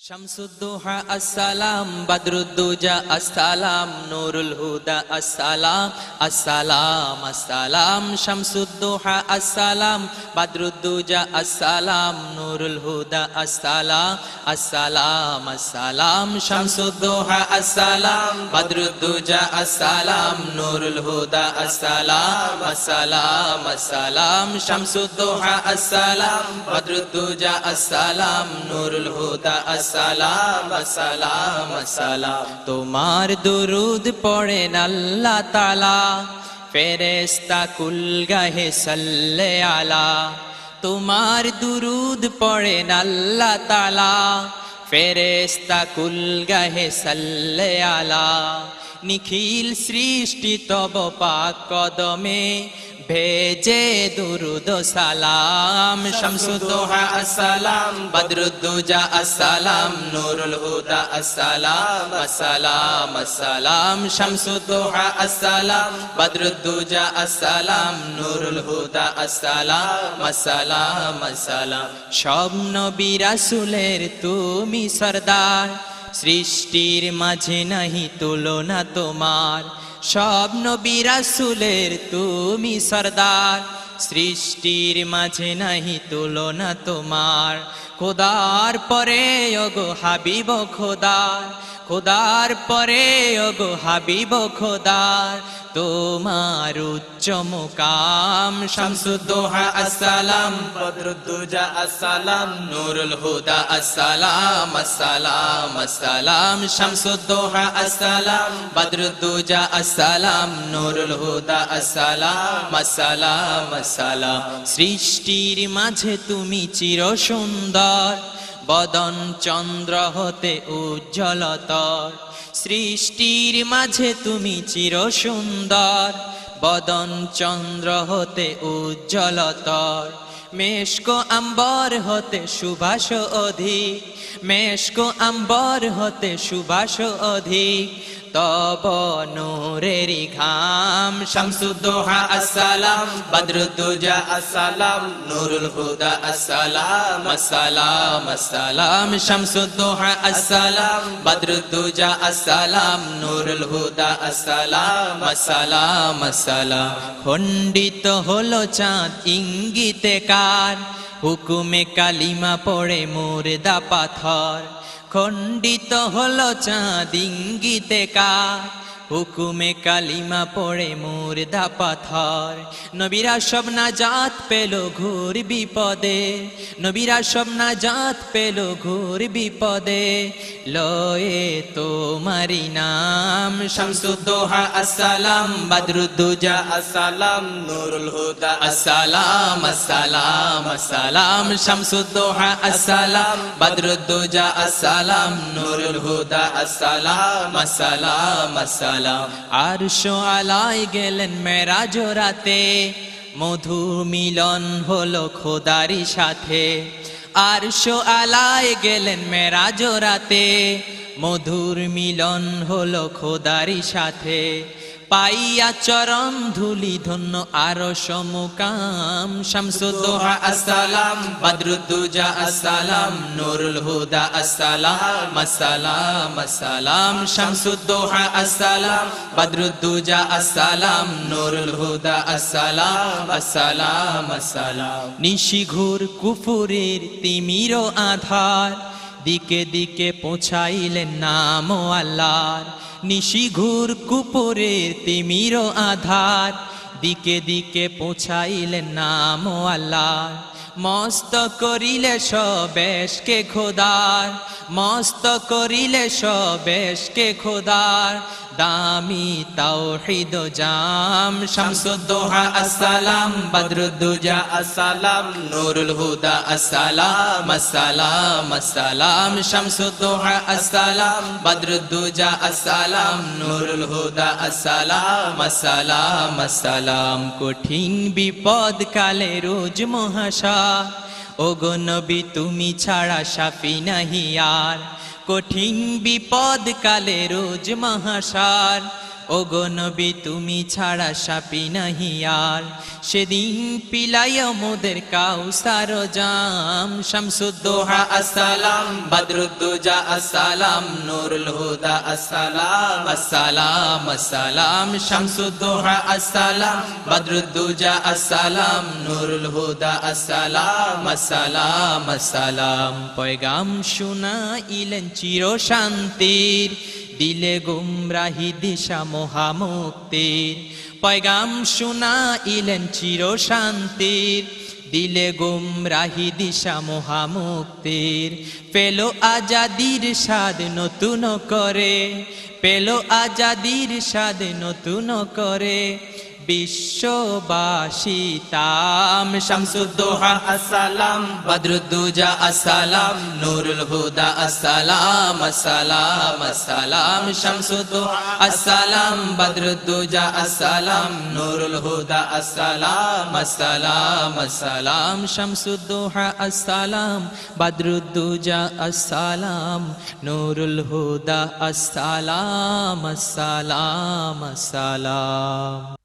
শামসুদ্দোহা আসসালাম, বদরুদ্দুজা আসসালাম, নুরুল হুদা আসসালাম, আসসালাম আসসালাম। শামসুদ্দোহা আসসালাম, বদরুদ্দুজা আসসালাম, নুরুল হুদা আসসালাম, আসসালাম আসসালাম। শামসুদ্দোহা আসসালাম, বদরুদ্দুজা আসসালাম, নুরুল হুদা আসসালাম, আসসালাম আসসালাম। শামসুদ্দোহা আসসালাম, বদরুদ্দুজা আসসালাম, নুরুল হুদা আসসালাম, আসসালাম আসসালাম। তোমার দুরুদ পড়েন আল্লাহ তাআলা, ফেরেশতা কুল গাহে সাল্লে আলা। তোমার দুরুদ পড়েন আল্লাহ তাআলা, ফেরেশতা কুল গাহে সাল্লে আলা। নিখিল সৃষ্টি তব পাক কদমে ভেজে দুরুদ সালাম। শামসুদ্দোহা আসসালাম, বদরুদ্দুজা আসসালাম, নুরুল হুদা আসসালাম, আসসালাম আসসালাম। শামসুদ্দোহা আসসালাম, বদরুদ্দুজা আসসালাম, নুরুল হুদা আসসালাম, আসসালাম আসসালাম। সব নবী রাসূলের তুমি সরদার, সৃষ্টির মাঝে নাহি তুলনা তোমার। সব নবী রাসূলের তুমি সরদার, সৃষ্টির মাঝে নাহি তুলনা তোমার। খোদার পরে ওগো হাবিব খোদার, খোদার পরে ওগো হাবিব খোদার, তোমার উচ্চ মুকাম। শামসুদ্দোহা আসসালাম, বদরুদ্দুজা আসসালাম, নুরুল হুদা আসসালাম, আসসালাম আসসালাম। শামসুদ্দোহা আসসালাম, বদরুদ্দুজা আসসালাম, নুরুল হুদা আসসালাম, আসসালাম আসসালাম। সৃষ্টির মাঝে তুমি চির সুন্দর, বদন চন্দ্র হতে উজ্জ্বলতর। সৃষ্টির মাঝে তুমি চির সুন্দর, বদন চন্দ্র হতে উজ্জ্বলতর। মেশকো আম্বর হতে সুবাস অধিক, মেশকো আম্বর হতে সুবাস অধিক, তব নূরেরি ঘাম। শামসুদ্দোহা আসসালাম, বদরুদ্দুজা আসসালাম, নুরুল হুদা আসসালাম, আসসালাম আসসালাম। শামসুদ্দোহা আসসালাম, বদরুদ্দুজা আসসালাম, নুরুল হুদা আসসালাম, আসসালাম আসসালাম। খণ্ডিত হলো চাঁদ ইঙ্গিতে কার, হুকুমে কালিমা পড়ে মুর্দা পাথর। খণ্ডিত হলো চাঁদ ইঙ্গিতে কার, হুকুমে কালিমা পড়ে মুর্দা পাথর। নবীরা সব নাজাত পেল ঘোর বিপদে, নবীরা সব নাজাত পেল ঘোর বিপদে, লয়ে তোমারি নাম। শামসুদ্দোহা আসসালাম, বদরুদ্দুজা আসসালাম, নুরুল হুদা আসসালাম, আসসালাম আসসালাম। শামসুদ্দোহা আসসালাম, বদরুদ্দুজা আসসালাম, নুরুল হুদা আসসালাম, আসসালাম আসসালাম। আরশ আলায় গেলেন মেরাজ রাতে, মধু মিলন হলো খোদারি সাথে। আরশ আলায় গেলেন মেরাজ রাতে, মধুর মিলন হলো খোদারি সাথে। পাইয়া চরণ ধুলি ধন্য আরশ মুকাম। শামসুদ্দোহা আসসালাম, বদরুদ্দুজা আসসালাম, নুরুল হুদা আসসালাম, আসসালাম আসসালাম। শামসুদ্দোহা আসসালাম, বদরুদ্দুজা আসসালাম, নুরুল হুদা আসসালাম, আসসালাম আসসালাম। নিশিঘোর কুফুরের তিমির আধার, দিকে দিকে পৌঁছাইলেন নাম আল্লাহর। নিশিঘোর কুপুরের তিমির আধার, দিকে দিকে পৌঁছাইলেন নাম আল্লাহর। মস্ত করিলে সবেশকে খোদার, মস্ত করিলে সবেশকে খোদার, দামি তাওহীদ জাম। শামসুদ্দোহা আসসালাম, বদরুদ্দুজা আসসালাম, নুরুল হুদা আসসালাম, আসসালাম আসসালাম। শামসুদ্দোহা আসসালাম, বদরুদ্দুজা আসসালাম, নুরুল হুদা আসসালাম, আসসালাম আসসালাম। কঠিন বিপদ কালে রোজ মহাশার, ওগো নবী তুমি ছাড়া শাফি নাহি আর। কঠিন বিপদ কালে রোজ মহাশার, ওগো নবী তুমি ছাড়া সাপি নাহি আর সেদিন পিলায় মোদের কাউসার জাম শামসুদ্দোহা আসসালাম বদরুদ্দুজা আসসালাম নূরুল হুদা আসসালাম আসসালাম আসসালাম শামসুদ্দোহা আসসালাম বদরুদ্দুজা আসসালাম নূরুল হুদা আসসালাম আসসালাম আসসালাম পয়গাম শুনাইলেন চির শান্তির দিলে গুমরাহি দিশা মহামুক্তির পয়গাম শুনাইলেন চির শান্তির দিলে গুমরাহি দিশা মহামুক্তির পেল আজাদির স্বাদ নতুন করে পেল আজাদির স্বাদ নতুন করে বিশ্ববাসী তাম শামসুদ্দোহা আসসালাম বদরুদ্দুজা আসসালাম নূরুল হুদা আসসালাম আসসালাম আসসালাম শামসুদ্দোহা আসসালাম বদরুদ্দুজা আসসালাম নূরুল হুদা আসসালাম আসসালাম আসসালাম শামসুদ্দোহা আসসালাম বদরুদ্দুজা আসসালাম নূরুল হুদা আসসালাম আসসালাম আসসালাম